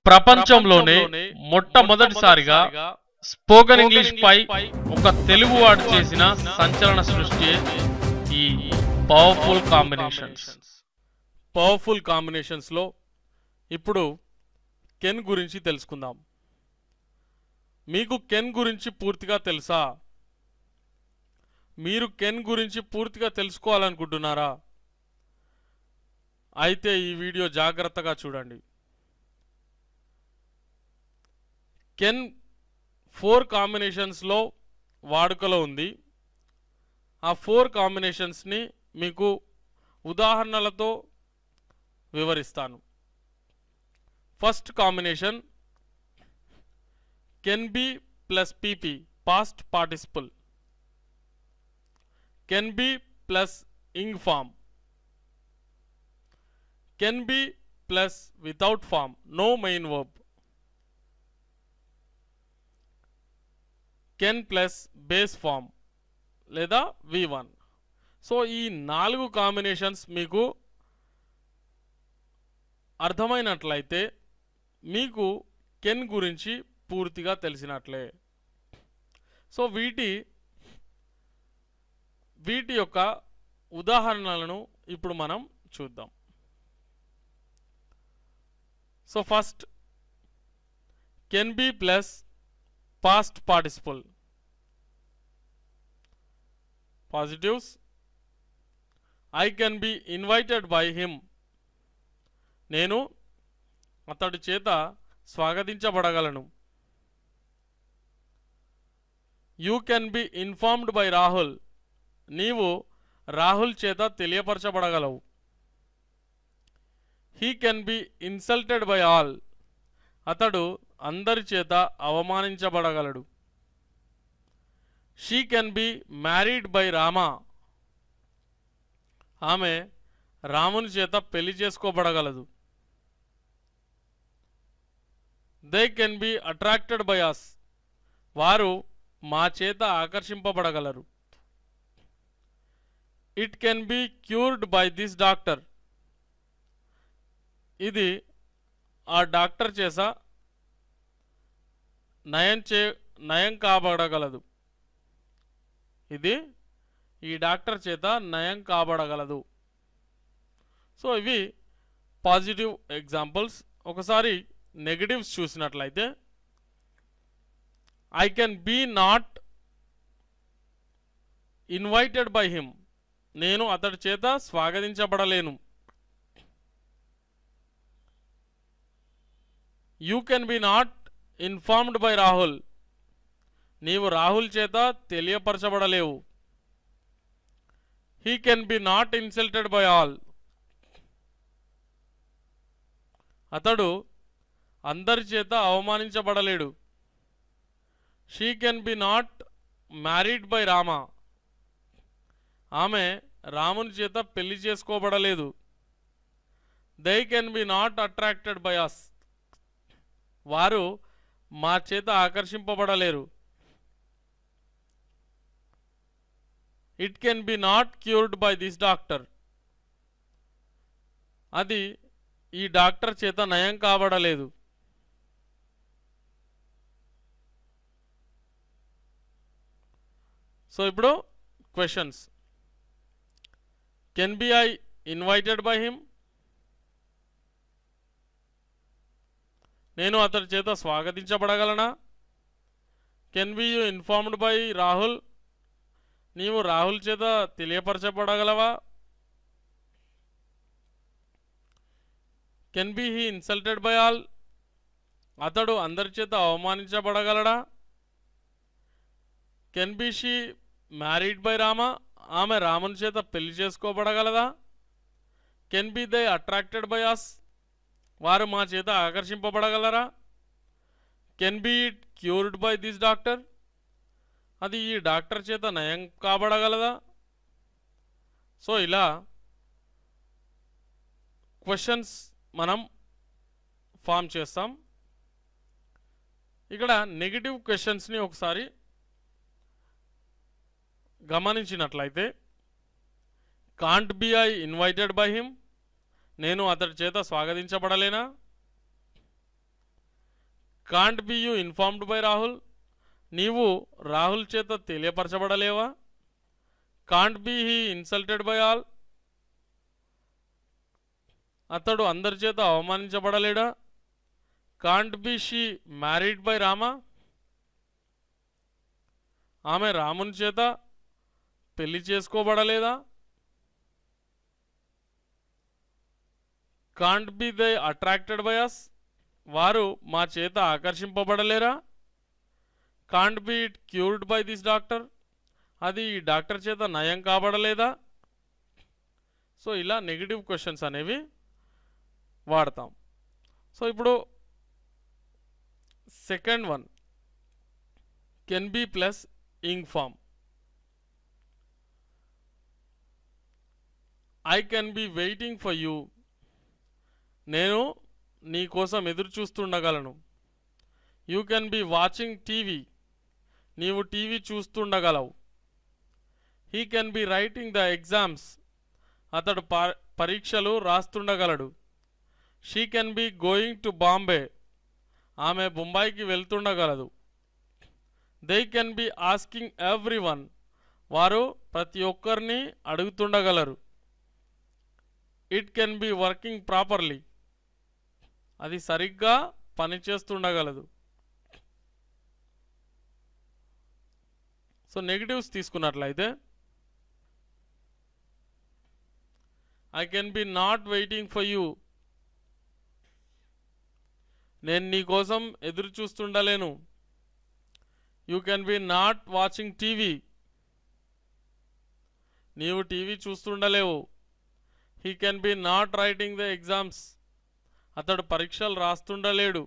ప్రపంచంలోనే మొట్టమొదటిసారిగా spoken English పై ఒక తెలుగు వాడు చేసిన సంచలన సృష్టి ఈ పవర్ఫుల్ కాంబినేషన్స్ లో ఇప్పుడు కెన్ గురించి తెలుసుకుందాం. మీకు కెన్ గురించి పూర్తిగా తెలుసా? మీరు కెన్ గురించి పూర్తిగా తెలుసుకోవాలనుకుంటున్నారా? అయితే ఈ వీడియో జాగ్రత్తగా చూడండి. కెన్ 4 కాంబినేషన్స్లో వాడుకలో ఉంది. ఆ 4 కాంబినేషన్స్ని మీకు ఉదాహరణలతో వివరిస్తాను. First combination can be plus PP past participle, can be plus ing form, can be plus without form no main verb, can plus base form లేదా V1. సో ఈ 4 కాంబినేషన్స్ మీకు అర్థమైనట్లయితే మీకు కెన్ గురించి పూర్తిగా తెలిసినట్లే. సో వీటి యొక్క ఉదాహరణలను ఇప్పుడు మనం చూద్దాం. So first can be plus past participle. Positives I can be invited by him, నేను అతడి చేత స్వాగతించబడగలను. You can be informed by Rahul, నీవు రాహుల్ చేత తెలియపరచబడగలవు. He can be insulted by all, అతడు అందరి చేత అవమానించబడగలడు. She can be married by Rama, ఆమె రాముని చేత పెళ్లి చేసుకోబడగలదు. They can be attracted by us, వారు మా చేత ఆకర్షింపబడగలరు. It can be cured by this doctor, ఇది ఆ డాక్టర్ చేత నయం కాబడగలదు. ఇది ఈ డాక్టర్ చేత నయం కాబడగలదు. సో ఇవి పాజిటివ్ ఎగ్జాంపుల్స్. ఒకసారి నెగటివ్స్ చూసినట్లయితే I can be not invited by him, నేను అతడి చేత స్వాగతించబడలేను. You can be not informed by Rahul, నీవు రాహుల్ చేత తెలియపరచబడలేవు. He can be not insulted by all, అతడు అందరి చేత అవమానించబడలేడు. She can be not married by Rama, ఆమె రాముని చేత పెళ్లి చేసుకోబడలేదు. They can be not attracted by us, వారు మా చేత ఆకర్షింపబడలేరు. It can be not cured by this doctor, అది ఈ డాక్టర్ చేత నయం కాబడలేదు. సో ఇప్పుడు questions. Can be I invited by him, నేను అతడి చేత స్వాగతించబడగలనా? Can be you informed by Rahul, నీవు రాహుల్ చేత తెలియపరచబడగలవా? Can be he insulted by all, అతడు అందరి చేత అవమానించబడగలడా? Can be she married by Rama, ఆమె రాముని చేత పెళ్లి చేసుకోబడగలదా? Can be they attracted by us, వారు మా చేత ఆకర్షింపబడగలరా? Can be it cured by this doctor, అది ఈ డాక్టర్ చేత నయం కాబడగలదా? సో ఇలా క్వశ్చన్స్ మనం ఫామ్ చేస్తాం. ఇక్కడ నెగిటివ్ క్వశ్చన్స్ని ఒకసారి గమనించినట్లయితే can't be I invited by him, నేను అతడి చేత స్వాగతించబడలేనా? Can't be you informed by Rahul, నీవు రాహుల్ చేత తెలియపరచబడలేవా. Can't be he insulted by all, అతడు అందరి చేత అవమానించబడలేడా. Can't be she married by Rama, ఆమె రాముని చేత పెళ్లి చేసుకోబడలేదా. Can't be they attracted by us, వారు మా చేత ఆకర్షింపబడలేరా. Can't be it cured by this doctor, అది ఈ డాక్టర్ చేత నయం కాబడలేదా. సో ఇలా నెగిటివ్ క్వశ్చన్స్ అనేవి వాడతాం. సో ఇప్పుడు second one can be plus ing form. I can be waiting for you, నేను నీ కోసం ఎదురు చూస్తుండగలను. You can be watching TV, నీవు టీవీ చూస్తుండగలవు. He can be writing the exams, అతడు పరీక్షలు రాస్తుండగలడు. She can be going to Bombay, ఆమె బొంబాయికి వెళ్తుండగలదు. They can be asking every one, వారు ప్రతి ఒక్కరిని అడుగుతుండగలరు. It can be working properly, అది సరిగ్గా పనిచేస్తుండగలదు. సో నెగిటివ్స్ తీసుకున్నట్లయితే I can be not waiting for you, నేను నీ కోసం ఎదురు చూస్తుండలేను. You can be not watching TV, నీవు టీవీ చూస్తుండలేవు. He can be not writing the exams, అతడు పరీక్షలు రాస్తుండలేడు.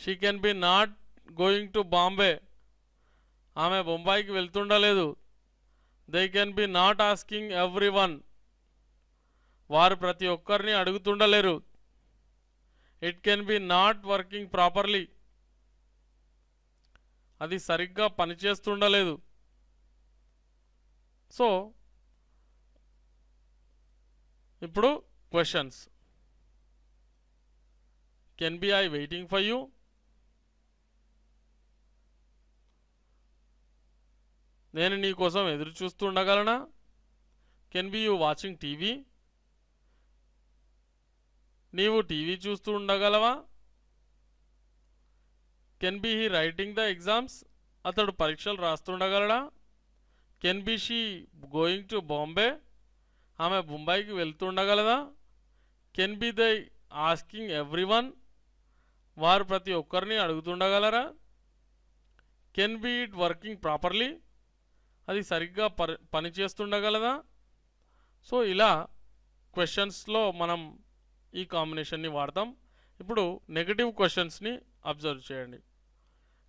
She can be not going to Bombay, ఆమె బొంబాయికి వెళ్తుండలేదు. They can be not asking every one, వారు ప్రతి ఒక్కరిని అడుగుతుండలేరు. It can be not working properly, అది సరిగ్గా పనిచేస్తుండలేదు. సో ఇప్పుడు questions. Can be I waiting for you, నేను నీ కోసం ఎదురు చూస్తుండగలనా. Can be you watching TV, నీవు టీవీ చూస్తూ ఉండగలవా. Can be he writing the exams, అతడు పరీక్షలు రాస్తుండగలడా. Can be she going to Bombay, ఆమె బొంబాయికి వెళ్తుండగలదా. Can be they asking every one, వారు ప్రతి ఒక్కరిని అడుగుతుండగలరా. Can be it working properly, అది సరిగ్గా పనిచేస్తుండగలదా. సో ఇలా క్వశ్చన్స్లో మనం ఈ కాంబినేషన్ని వాడతాం. ఇప్పుడు నెగటివ్ క్వశ్చన్స్ని అబ్జర్వ్ చేయండి.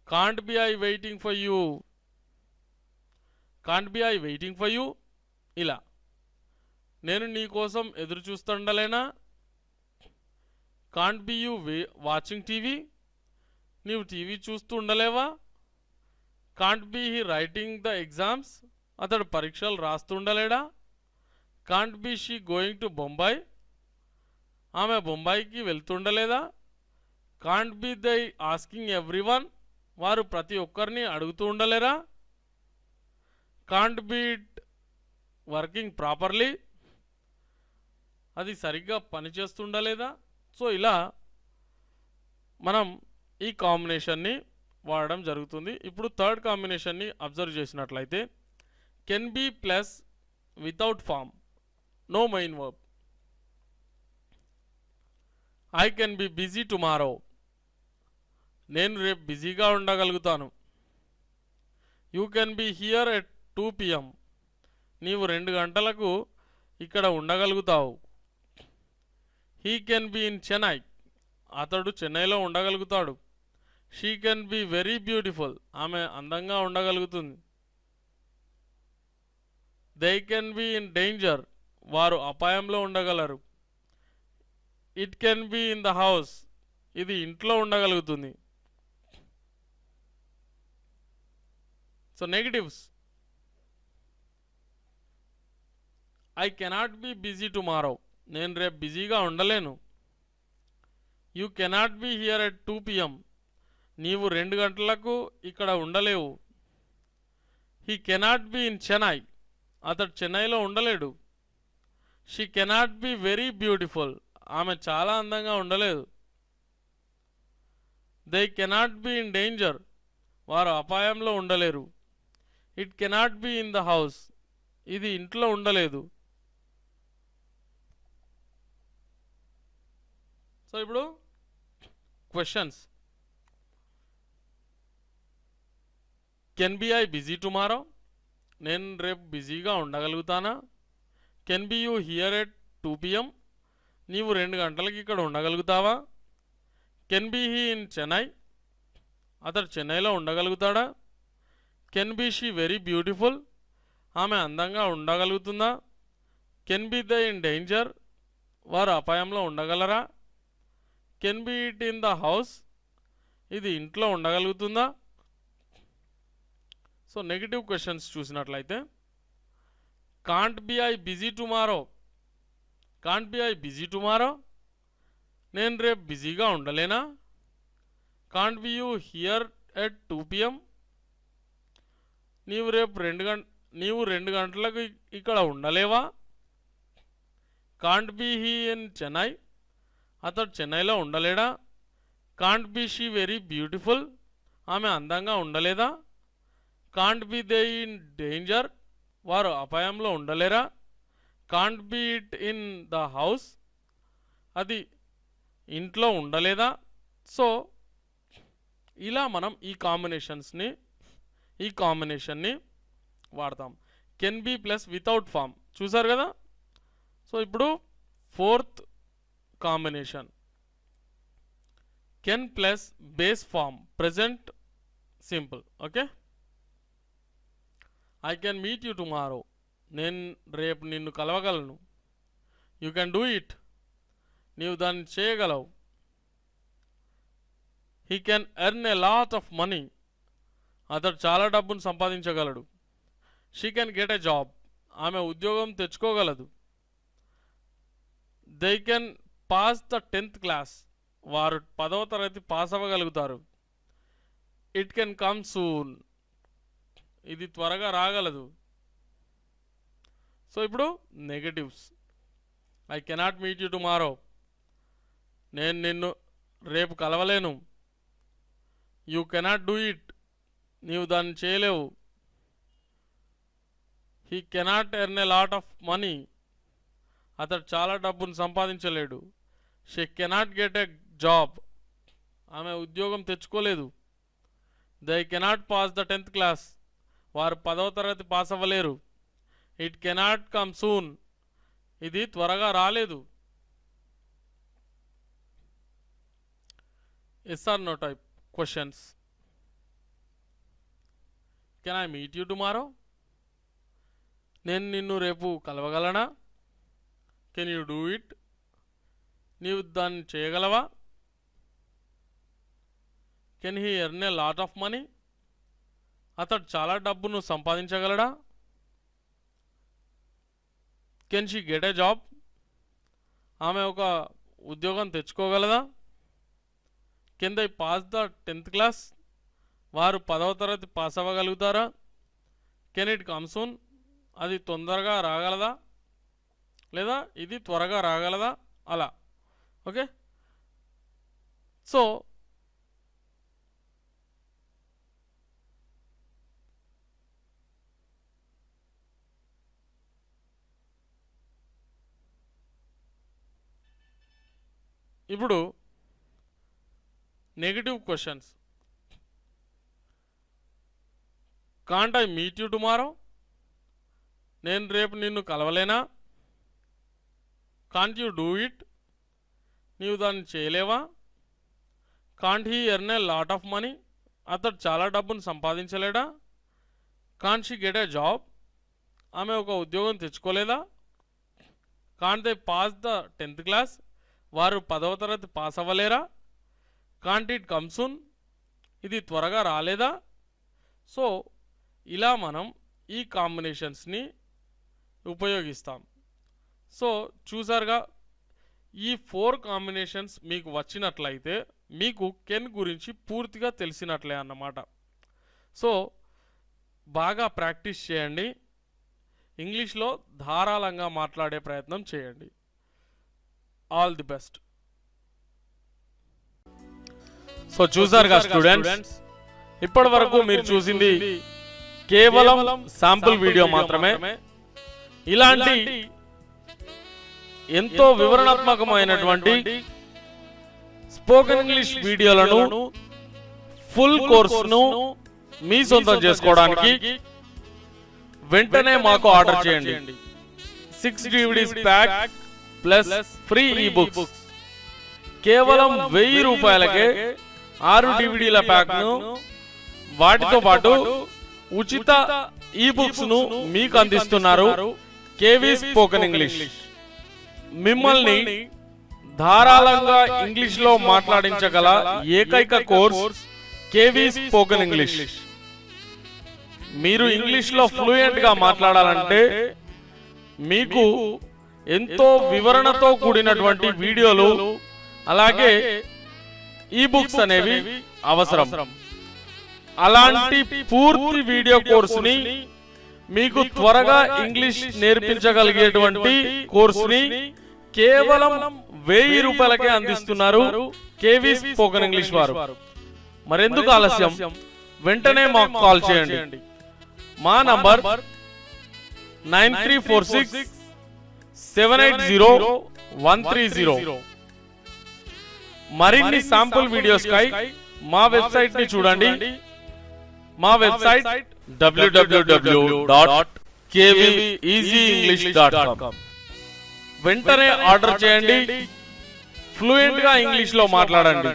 Can't be I waiting for you, can't be I waiting for you, ఇలా నేను నీ కోసం ఎదురు చూస్తుండలేనా. Can't be you watching TV, నీవు టీవీ చూస్తూ ఉండలేవా. Can't be he writing the exams, అతడు పరీక్షలు రాస్తుండలేడా. Can't be she going to Bombay, ఆమె బొంబాయికి వెళ్తుండలేదా. Can't be they asking every one, వారు ప్రతి ఒక్కరిని అడుగుతూ ఉండలేరా. Can't be it working properly, అది సరిగ్గా పనిచేస్తుండలేదా. సో ఇలా మనం ఈ కాంబినేషన్ని వాడడం జరుగుతుంది. ఇప్పుడు థర్డ్ కాంబినేషన్ని అబ్జర్వ్ చేసినట్లయితే can be plus without form, no main verb. I can be busy tomorrow, నేను రేపు బిజీగా ఉండగలుగుతాను. You can be here at 2 PM, నీవు 2 గంటలకు ఇక్కడ ఉండగలుగుతావు. He can be in Chennai, అతడు చెన్నైలో ఉండగలుగుతాడు. She can be very beautiful, ఆమె అందంగా ఉండగలుగుతుంది. They can be in danger, వారు అపాయంలో ఉండగలరు. It can be in the house, ఇది ఇంట్లో ఉండగలుగుతుంది. So negatives. I cannot be busy tomorrow, నేను రేపు బిజీగా ఉండలేను. You cannot be here at 2 PM, నీవు 2 గంటలకు ఇక్కడ ఉండలేవు. He cannot be in Chennai, అతడు చెన్నైలో ఉండలేడు. She cannot be very beautiful, ఆమె చాలా అందంగా ఉండలేదు. They cannot be in danger, వారు అపాయంలో ఉండలేరు. It cannot be in the house, ఇది ఇంట్లో ఉండలేదు. సో ఇప్పుడు questions. Can be I busy tomorrow, నేను రేపు బిజీగా ఉండగలుగుతానా? Can be you here at 2 PM, నీవు 2 గంటలకి ఇక్కడ ఉండగలుగుతావా? Can be he in Chennai, అతడు చెన్నైలో ఉండగలుగుతాడా? Can be she very beautiful, ఆమె అందంగా ఉండగలుగుతుందా? Can be they in danger, వారు అపాయంలో ఉండగలరా? Can be it in the house, ఇది ఇంట్లో ఉండగలుగుతుందా? సో నెగిటివ్ క్వశ్చన్స్ చూసినట్లయితే can't be I busy tomorrow, can't be I busy tomorrow, నేను రేపు బిజీగా ఉండలేనా? Can't be you here at 2 PM, నీవు 2 గంటలకు ఇక్కడ ఉండలేవా? Can't be he in Chennai, అతడు చెన్నైలో ఉండలేడా? Can't be she very beautiful, ఆమె అందంగా ఉండలేదా? Can't be they in danger, వారు అపాయంలో ఉండలేరా? Can't be it in the house, అది ఇంట్లో ఉండలేదా? సో ఇలా మనం ఈ కాంబినేషన్ని వాడతాం. Can be plus without form చూసారు కదా. సో ఇప్పుడు 4th combination can plus base form present simple. Okay, I can meet you tomorrow, నేను రేపు నిన్ను కలవగలను. యూ కెన్ డూ ఇట్, నీవు దాన్ని చేయగలవు. He can earn a lot of money, అతడు చాలా డబ్బును సంపాదించగలడు. She can get a job, ఆమె ఉద్యోగం తెచ్చుకోగలదు. They can pass the 10th class, వారు 10వ తరగతి పాస్ అవ్వగలుగుతారు. ఇట్ కెన్ కమ్ సూన్, ఇది త్వరగా రాగలదు. సో ఇప్పుడు negatives. I cannot meet you tomorrow, నేను నిన్ను రేపు కలవలేను. యూ కెనాట్ డూ ఇట్, నీవు దాన్ని చేయలేవు. He cannot earn a lot of money, అతడు చాలా డబ్బును సంపాదించలేడు. She cannot get a job, ఆమె ఉద్యోగం తెచ్చుకోలేదు. They cannot pass the 10th class, వారు 10వ తరగతి పాస్ అవ్వలేరు. ఇట్ కెనాట్ కమ్ సూన్, ఇది త్వరగా రాలేదు. Yes or no type questions. Can I meet you tomorrow, నేను నిన్ను రేపు కలవగలనా? కెన్ యూ డూ ఇట్, నీవు దాన్ని చేయగలవా? Can he earn a lot of money, అతడు చాలా డబ్బును సంపాదించగలడా? Can she get a job, ఆమె ఒక ఉద్యోగం తెచ్చుకోగలదా? Can they pass the 10th class, వారు 10వ తరగతి పాస్ అవ్వగలుగుతారా? కెన్ ఇట్ కమ్ సూన్, అది తొందరగా రాగలదా లేదా ఇది త్వరగా రాగలదా, అలా. ఓకే, సో ఇప్పుడు negative questions. Can't I meet you tomorrow, నేను రేపు నిన్ను కలవలేనా? కాంట్ యూ డూ ఇట్, నీవు దాన్ని చేయలేవా? Can't he earn a lot of money, అతడు చాలా డబ్బును సంపాదించలేడా? Can't she get a job, ఆమె ఒక ఉద్యోగం తెచ్చుకోలేదా? Can't they pass the 10th class, వారు 10వ తరగతి పాస్ అవ్వలేరా? కాంట్ ఇట్ కమ్ సూన్, ఇది త్వరగా రాలేదా? సో ఇలా మనం ఈ కాంబినేషన్స్ని ఉపయోగిస్తాం. సో చూసారుగా, ఈ 4 కాంబినేషన్స్ మీకు వచ్చినట్లయితే మీకు కెన్ గురించి పూర్తిగా తెలిసినట్లే అన్నమాట. సో బాగా ప్రాక్టీస్ చేయండి, ఇంగ్లీష్లో ధారాళంగా మాట్లాడే ప్రయత్నం చేయండి. All the best. సో చూసారుగా స్టూడెంట్స్, ఇప్పటి వరకు మీరు చూసింది కేవలం శాంపుల్ వీడియో మాత్రమే. ఇలాంటి ఎంతో వివరణాత్మకమైనటువంటి స్పోకెన్ ఇంగ్లీష్ వీడియోలను ఫుల్ కోర్సును మీ సొంతం చేసుకోవడానికి వెంటనే మాకు ఆర్డర్ చేయండి. 6 DVDs pack plus free ebooks కేవలం 1000 రూపాయలకే 6 DVDల ప్యాక్ను వాటితో పాటు ఉచిత ఈబుక్స్ ను మీకు అందిస్తున్నారు కేవీ స్పోకెన్ ఇంగ్లీష్. మిమ్మల్ని ధారాళంగా ఇంగ్లీష్ లో మాట్లాడించగల ఏకైక కోర్స్ కేవీ స్పోకెన్ ఇంగ్లీష్. మీరు ఇంగ్లీష్ లో ఫ్లూయెంట్ గా మాట్లాడాలంటే మీకు ఎంతో వివరణతో కూడినటువంటి వీడియోలు అలాగే ఈబుక్స్ అనేవి అవసరం. అలాంటి పూర్తి వీడియో కోర్సుని మీకు త్వరగా ఇంగ్లీష్ నేర్పించగలిగేటువంటి కోర్సుని కేవలం 1000 రూపాయలకే అందిస్తున్నారు కేవీ స్పోకెన్ ఇంగ్లీష్ వారు. మరెందుకు ఆలస్యం, వెంటనే మాకు కాల్ చేయండి. మా నంబర్ 9346780130. మరిన్ని శాంపుల్ వీడియోస్ కై మా వెబ్సైట్ ని చూడండి. మా వెబ్సైట్ www.kveasyenglish.com. వెంటనే ఆర్డర్ చేయండి, ఫ్లూయెంట్ గా ఇంగ్లీష్ లో మాట్లాడండి.